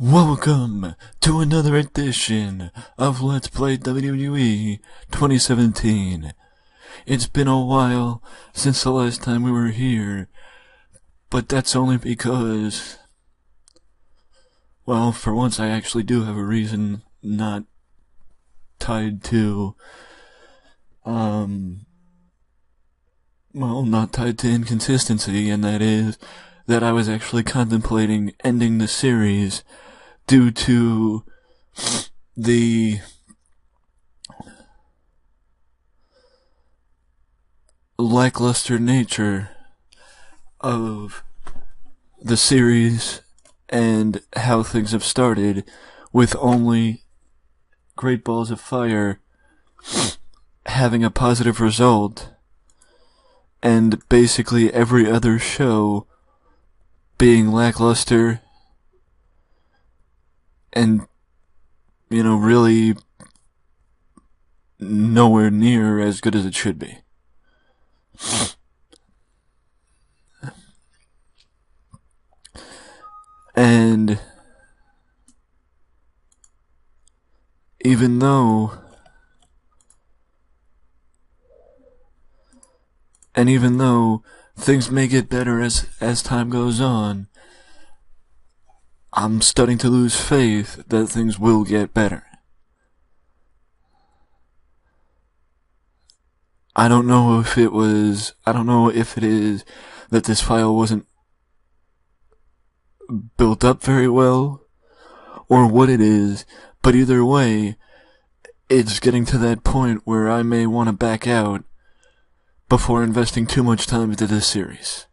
Welcome to another edition of Let's Play WWE 2017. It's been a while since the last time we were here, but that's only because, well, for once I actually do have a reason not tied to, not tied to inconsistency, and that is that I was actually contemplating ending the series due to the lackluster nature of the series and how things have started, with only Great Balls of Fire having a positive result and basically every other show being lackluster and, really nowhere near as good as it should be. And even though things may get better as time goes on, I'm starting to lose faith that things will get better. I don't know if it is that this file wasn't built up very well, or what it is, but either way, it's getting to that point where I may want to back out before investing too much time into this series.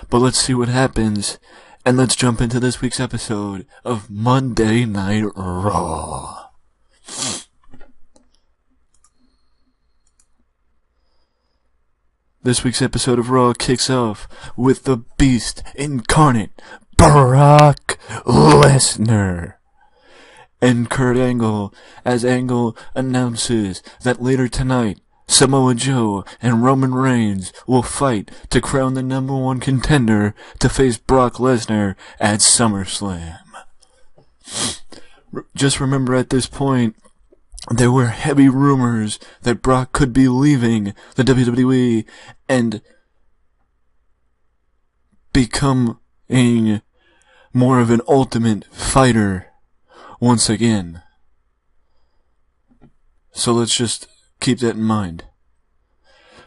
But let's see what happens, and let's jump into this week's episode of Monday Night Raw. This week's episode of Raw kicks off with the Beast incarnate, Brock Lesnar, and Kurt Angle, as Angle announces that later tonight, Samoa Joe and Roman Reigns will fight to crown the #1 contender to face Brock Lesnar at SummerSlam. Just remember, at this point, there were heavy rumors that Brock could be leaving the WWE and becoming more of an Ultimate Fighter once again. So let's just keep that in mind.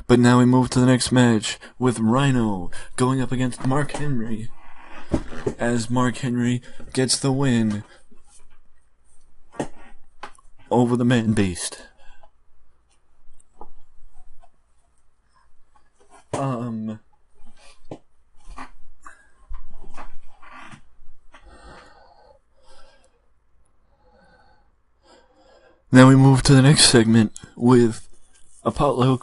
But now we move to the next match with Rhino going up against Mark Henry, as Mark Henry gets the win over the Man Beast. Now we move to the next segment with Apollo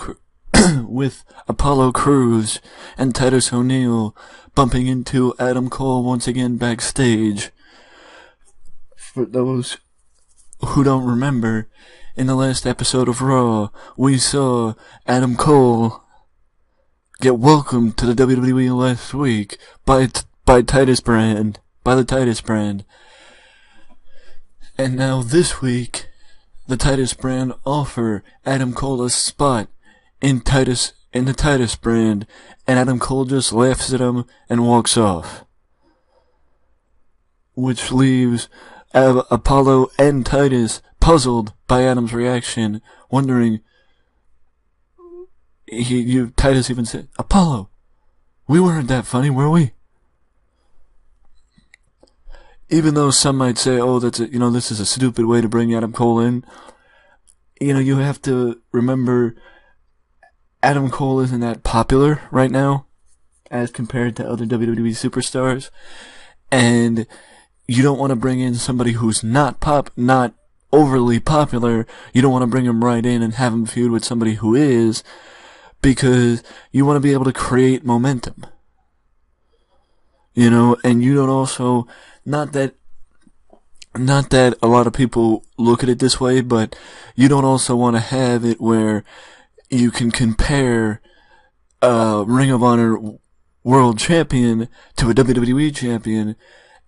Crews and Titus O'Neil bumping into Adam Cole once again backstage. For those who don't remember, in the last episode of Raw, we saw Adam Cole get welcomed to the WWE last week by the Titus brand. And now this week, the Titus brand offer Adam Cole a spot in the Titus brand, and Adam Cole just laughs at him and walks off, which leaves Apollo and Titus puzzled by Adam's reaction, wondering. Titus even said, "Apollo, we weren't that funny, were we?" Even though some might say, "Oh, this is a stupid way to bring Adam Cole in," you have to remember, Adam Cole isn't that popular right now as compared to other WWE superstars, and you don't want to bring in somebody who's not overly popular. You don't want to bring him right in and have him feud with somebody who is, because you want to be able to create momentum. And you don't also, not that a lot of people look at it this way, but you don't also want to have it where you can compare a Ring of Honor World Champion to a WWE Champion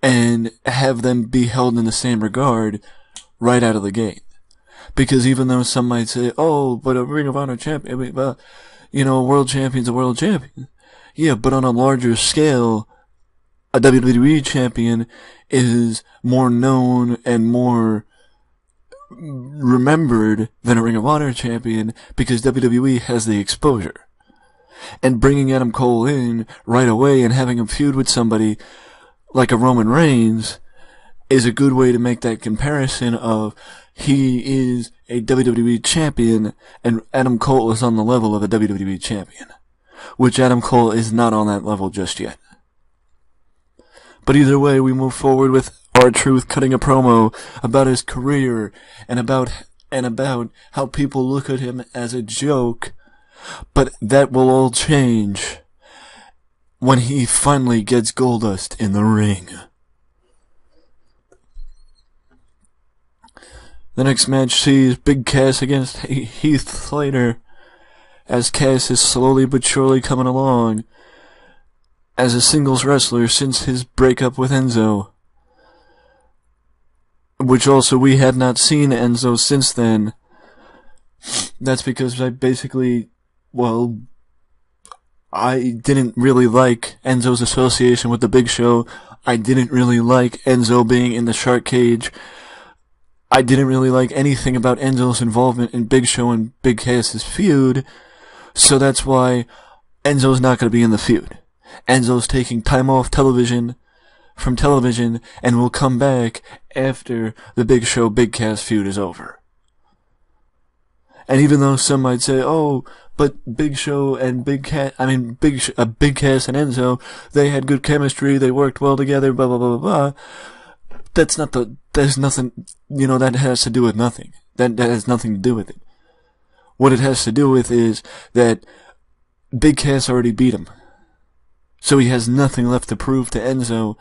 and have them be held in the same regard right out of the gate. Because even though some might say, oh, but a Ring of Honor champion, a world champion's a world champion. Yeah, but on a larger scale, a WWE champion is more known and more remembered than a Ring of Honor champion because WWE has the exposure. And bringing Adam Cole in right away and having him feud with somebody like a Roman Reigns is a good way to make that comparison of he is a WWE champion and Adam Cole is on the level of a WWE champion, which Adam Cole is not on that level just yet. But either way, we move forward with R-Truth cutting a promo about his career and about how people look at him as a joke, but that will all change when he finally gets Goldust in the ring. The next match sees Big Cass against Heath Slater, as Cass is slowly but surely coming along as a singles wrestler since his breakup with Enzo. Which also we had not seen Enzo since then. That's because I didn't really like Enzo's association with the Big Show. I didn't really like Enzo being in the shark cage. I didn't really like anything about Enzo's involvement in Big Show and Big Cass's feud, so that's why Enzo's not going to be in the feud. Enzo's taking time off from television and will come back after the Big Show Big Cass feud is over. And even though some might say, oh, but Big Show and Big Cass and Enzo, they had good chemistry, they worked well together, blah blah blah blah blah. There's nothing, that has to do with nothing. That has nothing to do with it. What it has to do with is that Big Cass already beat him. So he has nothing left to prove to Enzo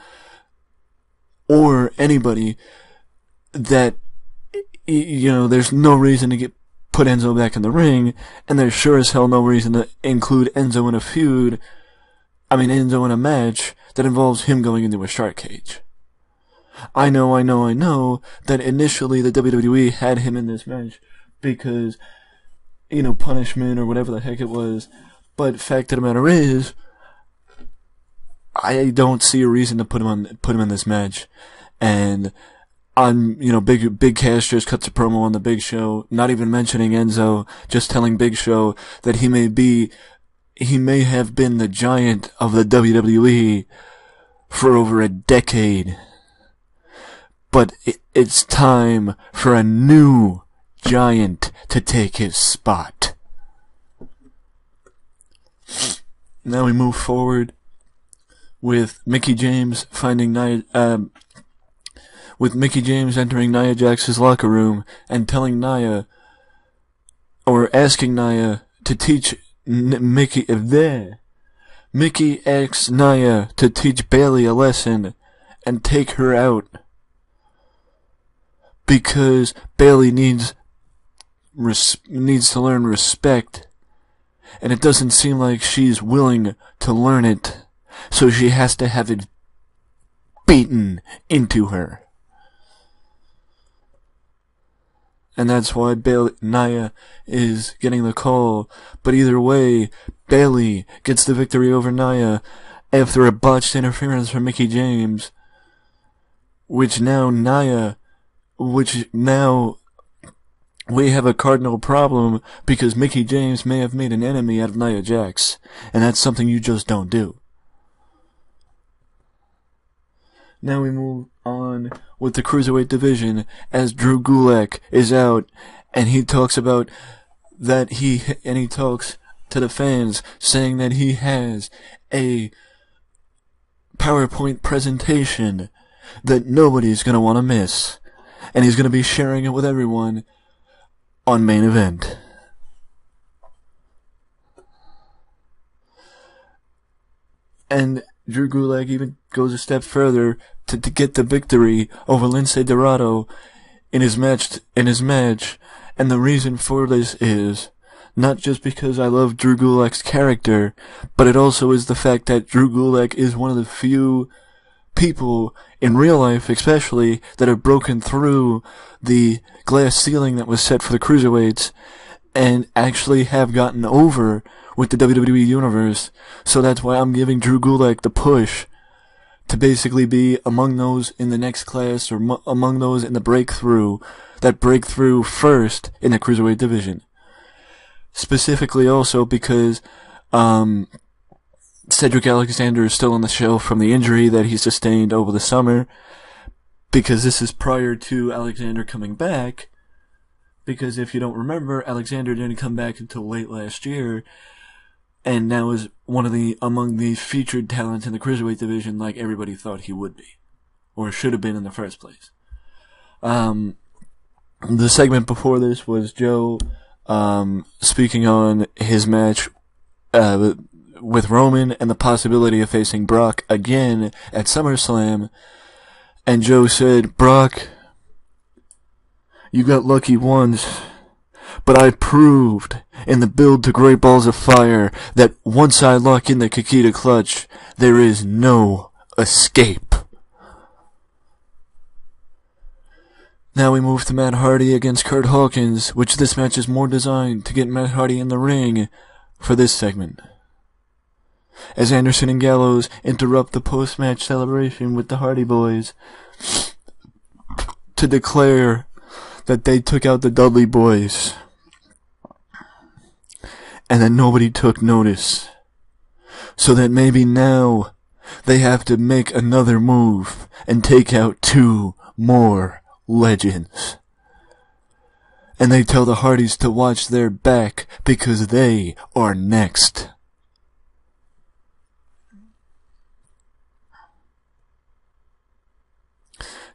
or anybody that, there's no reason to put Enzo back in the ring, and there's sure as hell no reason to include Enzo in a match that involves him going into a shark cage. I know that initially the WWE had him in this match because, punishment or whatever the heck it was, but fact of the matter is, I don't see a reason to put him in this match. And Big Cass just cuts a promo on the Big Show, not even mentioning Enzo, just telling Big Show that he may have been the giant of the WWE for over a decade. But it's time for a new giant to take his spot. Now we move forward with Mickie James entering Nia Jax's locker room and telling Nia, or asking Nia to teach Mickie asks Nia to teach Bayley a lesson and take her out. Because Bayley needs to learn respect, and it doesn't seem like she's willing to learn it, so she has to have it beaten into her. And that's why Nia is getting the call, but either way, Bayley gets the victory over Nia after a botched interference from Mickie James, which now we have a cardinal problem because Mickie James may have made an enemy out of Nia Jax, and that's something you just don't do. Now we move on with the Cruiserweight division as Drew Gulak is out, and he talks about that he talks to the fans saying that he has a PowerPoint presentation that nobody's going to want to miss. And he's going to be sharing it with everyone on Main Event. And Drew Gulak even goes a step further to get the victory over Lince Dorado in his match. And the reason for this is not just because I love Drew Gulak's character, but it also is the fact that Drew Gulak is one of the few people in real life, especially, that have broken through the glass ceiling that was set for the cruiserweights and actually have gotten over with the WWE Universe. So that's why I'm giving Drew Gulak the push to basically be among those in the next class, or among those in the breakthrough, that breakthrough first in the cruiserweight division. Specifically also because Cedric Alexander is still on the shelf from the injury that he sustained over the summer, because this is prior to Alexander coming back, because if you don't remember, Alexander didn't come back until late last year, and now is among the featured talents in the cruiserweight division like everybody thought he would be, or should have been in the first place. The segment before this was Joe speaking on his match with Roman and the possibility of facing Brock again at SummerSlam, and Joe said, "Brock, you got lucky once, but I proved in the build to Great Balls of Fire that once I lock in the Kikita clutch, there is no escape." Now we move to Matt Hardy against Curt Hawkins, which this match is more designed to get Matt Hardy in the ring for this segment, as Anderson and Gallows interrupt the post-match celebration with the Hardy Boys to declare that they took out the Dudley Boys and that nobody took notice, so that maybe now they have to make another move and take out 2 more legends. And they tell the Hardys to watch their back because they are next.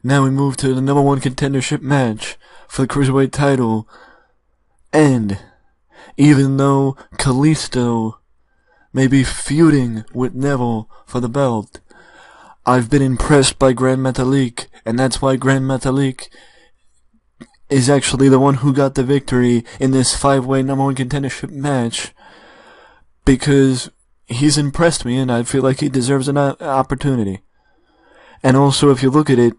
Now we move to the number 1 contendership match for the Cruiserweight title, and even though Kalisto may be feuding with Neville for the belt, I've been impressed by Grand Metalik, and that's why Grand Metalik is actually the one who got the victory in this 5-way number 1 contendership match, because he's impressed me and I feel like he deserves an opportunity. And also, if you look at it,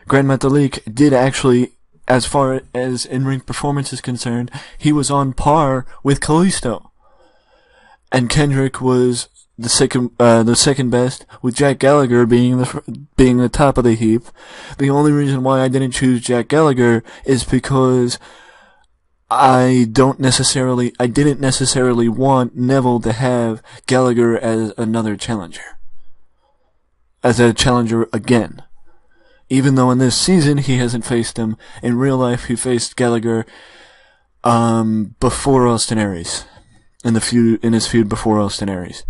Grand Metalik did actually, as far as in-ring performance is concerned, he was on par with Kalisto. And Kendrick was the second best, with Jack Gallagher being the top of the heap. The only reason why I didn't choose Jack Gallagher is because I didn't necessarily want Neville to have Gallagher as another challenger, as a challenger again. Even though in this season he hasn't faced him, in real life he faced Gallagher before Austin Aries, in his feud before Austin Aries.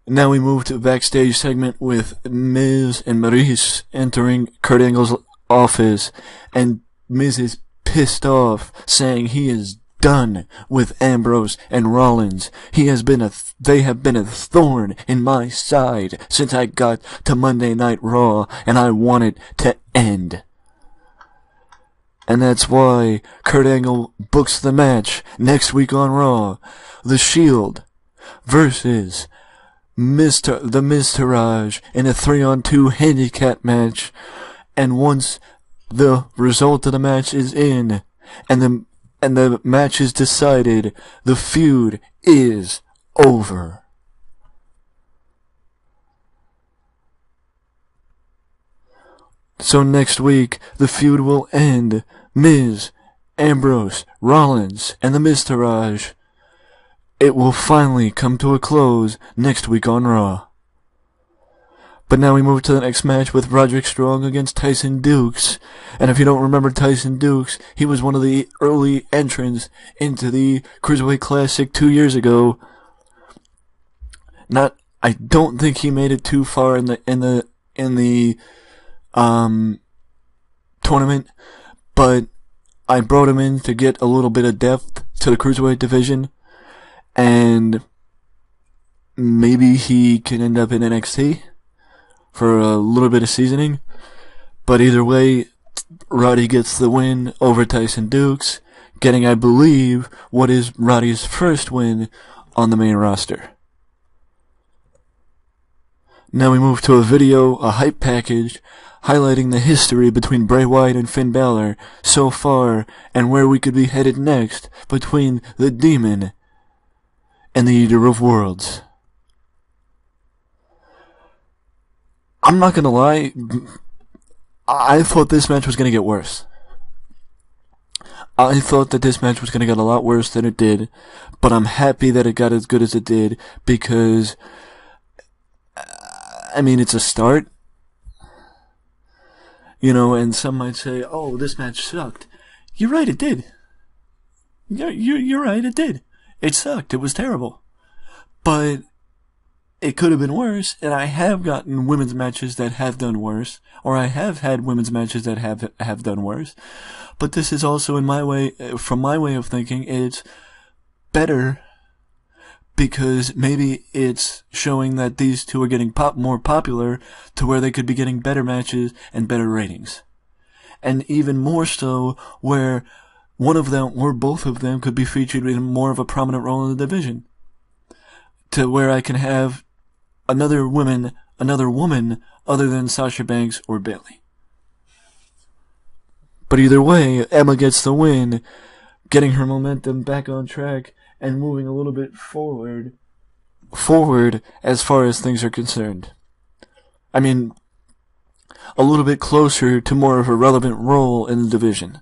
Now we move to a backstage segment with Miz and Maurice entering Kurt Angle's office, and Miz is pissed off, saying he is done with Ambrose and Rollins. They have been a thorn in my side since I got to Monday Night Raw, and I want it to end. And that's why Kurt Angle books the match next week on Raw. The Shield versus the Miztourage in a 3-on-2 handicap match. And once the result of the match is in, and the match is decided, the feud is over. So next week, the feud will end. Miz, Ambrose, Rollins, and the Miztourage. It will finally come to a close next week on Raw. But now we move to the next match with Roderick Strong against Tyson Dukes. And if you don't remember Tyson Dukes, he was one of the early entrants into the Cruiserweight Classic 2 years ago. I don't think he made it too far in the tournament, but I brought him in to get a little bit of depth to the Cruiserweight division, and maybe he can end up in NXT for a little bit of seasoning. But either way, Roddy gets the win over Tyson Dukes, getting, I believe, what is Roddy's first win on the main roster. Now we move to a video, a hype package, highlighting the history between Bray Wyatt and Finn Balor so far, and where we could be headed next between the Demon and the Eater of Worlds. I'm not gonna lie, I thought this match was gonna get worse. I thought that this match was gonna get a lot worse than it did, but I'm happy that it got as good as it did, because I mean, it's a start, you know, and some might say, oh, this match sucked. You're right, it did. You're right, it did. It sucked. It was terrible. But it could have been worse, and I have gotten women's matches that have done worse, or I have had women's matches that have done worse. But this is also, in my way, from my way of thinking, it's better, because maybe it's showing that these two are getting more popular to where they could be getting better matches and better ratings. And even more so where one of them or both of them could be featured in more of a prominent role in the division. To where I can have another woman other than Sasha Banks or Bayley. But either way, Emma gets the win, getting her momentum back on track and moving a little bit forward as far as things are concerned. I mean, a little bit closer to more of a relevant role in the division.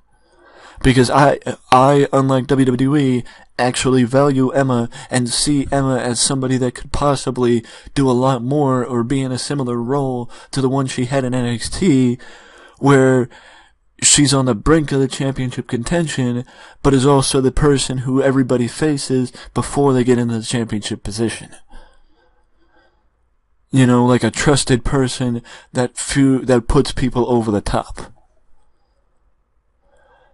Because I, unlike WWE, actually value Emma and see Emma as somebody that could possibly do a lot more or be in a similar role to the one she had in NXT, where she's on the brink of the championship contention, but is also the person who everybody faces before they get into the championship position. You know, like a trusted person that puts people over the top.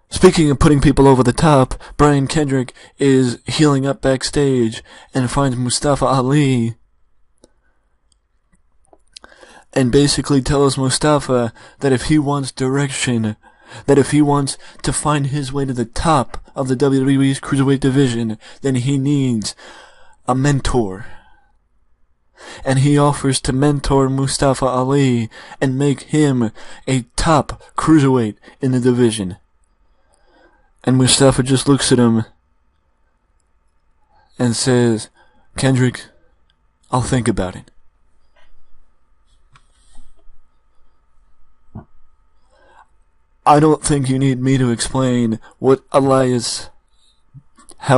Speaking of putting people over the top, Brian Kendrick is healing up backstage and finds Mustafa Ali and basically tells Mustafa that if he wants direction, that if he wants to find his way to the top of the WWE's Cruiserweight division, then he needs a mentor. And he offers to mentor Mustafa Ali and make him a top Cruiserweight in the division. And Mustafa just looks at him and says, Kendrick, I'll think about it. I don't think you need me to explain how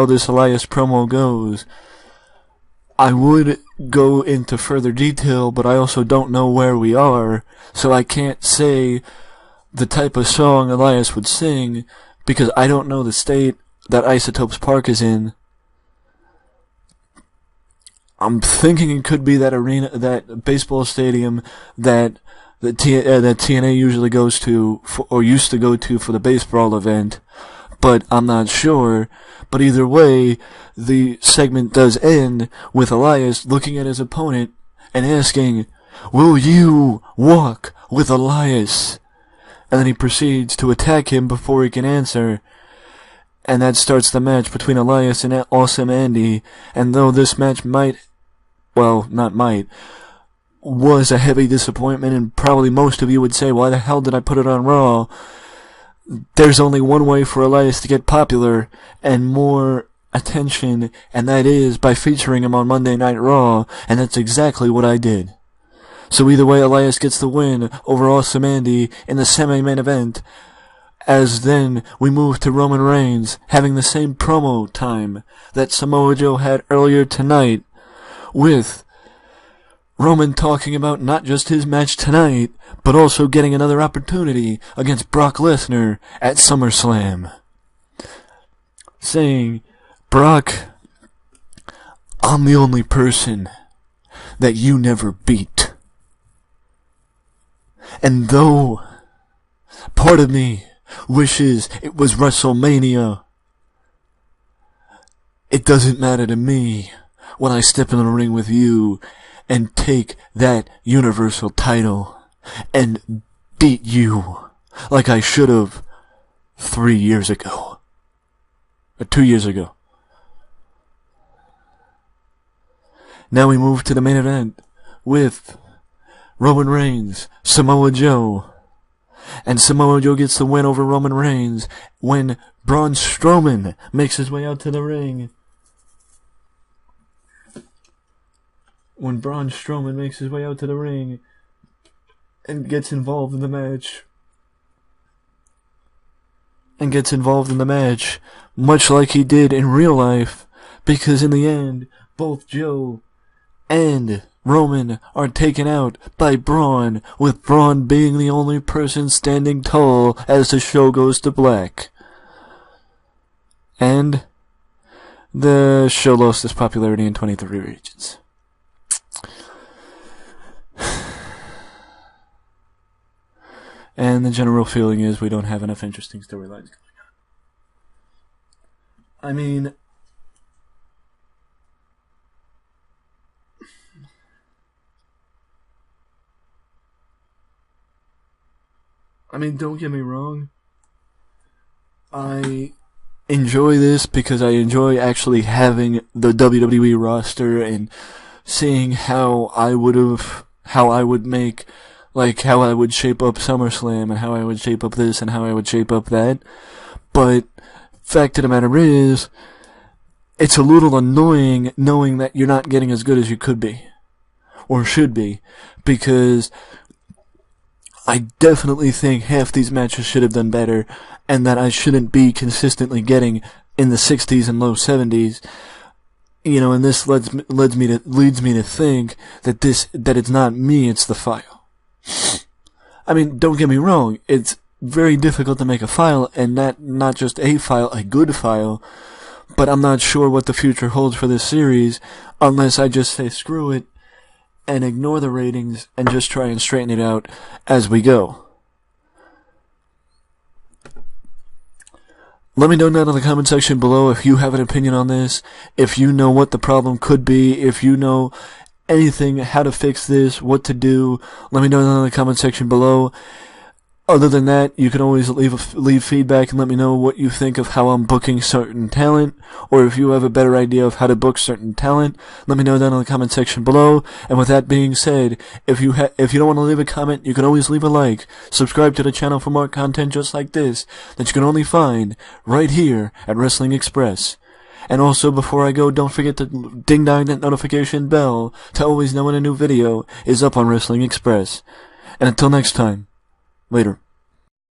this Elias promo goes. I would go into further detail, but I also don't know where we are, so I can't say the type of song Elias would sing, because I don't know the state that Isotopes Park is in. I'm thinking it could be that arena, that baseball stadium that that TNA usually goes to, or used to go to for the baseball event, but I'm not sure. But either way, the segment does end with Elias looking at his opponent and asking, "Will you walk with Elias?" And then he proceeds to attack him before he can answer. And that starts the match between Elias and Awesome Andy. And though this match was a heavy disappointment, and probably most of you would say, why the hell did I put it on Raw? There's only one way for Elias to get popular and more attention, and that is by featuring him on Monday Night Raw, and that's exactly what I did. So either way, Elias gets the win over Awesome Andy in the semi-main event, as then we move to Roman Reigns having the same promo time that Samoa Joe had earlier tonight, with Roman talking about not just his match tonight, but also getting another opportunity against Brock Lesnar at SummerSlam. Saying, Brock, I'm the only person that you never beat. And though part of me wishes it was WrestleMania, it doesn't matter to me when I step in the ring with you and take that Universal title and beat you like I should have 3 years ago. Or 2 years ago. Now we move to the main event with Roman Reigns, Samoa Joe. And Samoa Joe gets the win over Roman Reigns when Braun Strowman makes his way out to the ring. When Braun Strowman makes his way out to the ring and gets involved in the match. Much like he did in real life, because in the end, both Joe and Roman are taken out by Braun, with Braun being the only person standing tall as the show goes to black. And the show lost its popularity in 23 regions. And the general feeling is we don't have enough interesting storylines going on. I mean, don't get me wrong. I enjoy this because I enjoy actually having the WWE roster and seeing how I would shape up SummerSlam and how I would shape up this and how I would shape up that. But fact of the matter is, it's a little annoying knowing that you're not getting as good as you could be or should be, because I definitely think half these matches should have done better, and that I shouldn't be consistently getting in the 60s and low 70s. You know, and this leads me to think that it's not me, it's the file. I mean, don't get me wrong, it's very difficult to make a file, and not just a file, a good file, but I'm not sure what the future holds for this series unless I just say screw it and ignore the ratings and just try and straighten it out as we go. Let me know down in the comment section below if you have an opinion on this, if you know what the problem could be, if you know anything, how to fix this, what to do. Let me know down in the comment section below. Other than that, you can always leave feedback and let me know what you think of how I'm booking certain talent, or if you have a better idea of how to book certain talent, let me know down in the comment section below. And with that being said, if you don't want to leave a comment, you can always leave a like. Subscribe to the channel for more content just like this that you can only find right here at Wrestling Express. And also, before I go, don't forget to ding-dong that notification bell to always know when a new video is up on Wrestling Express. And until next time, later.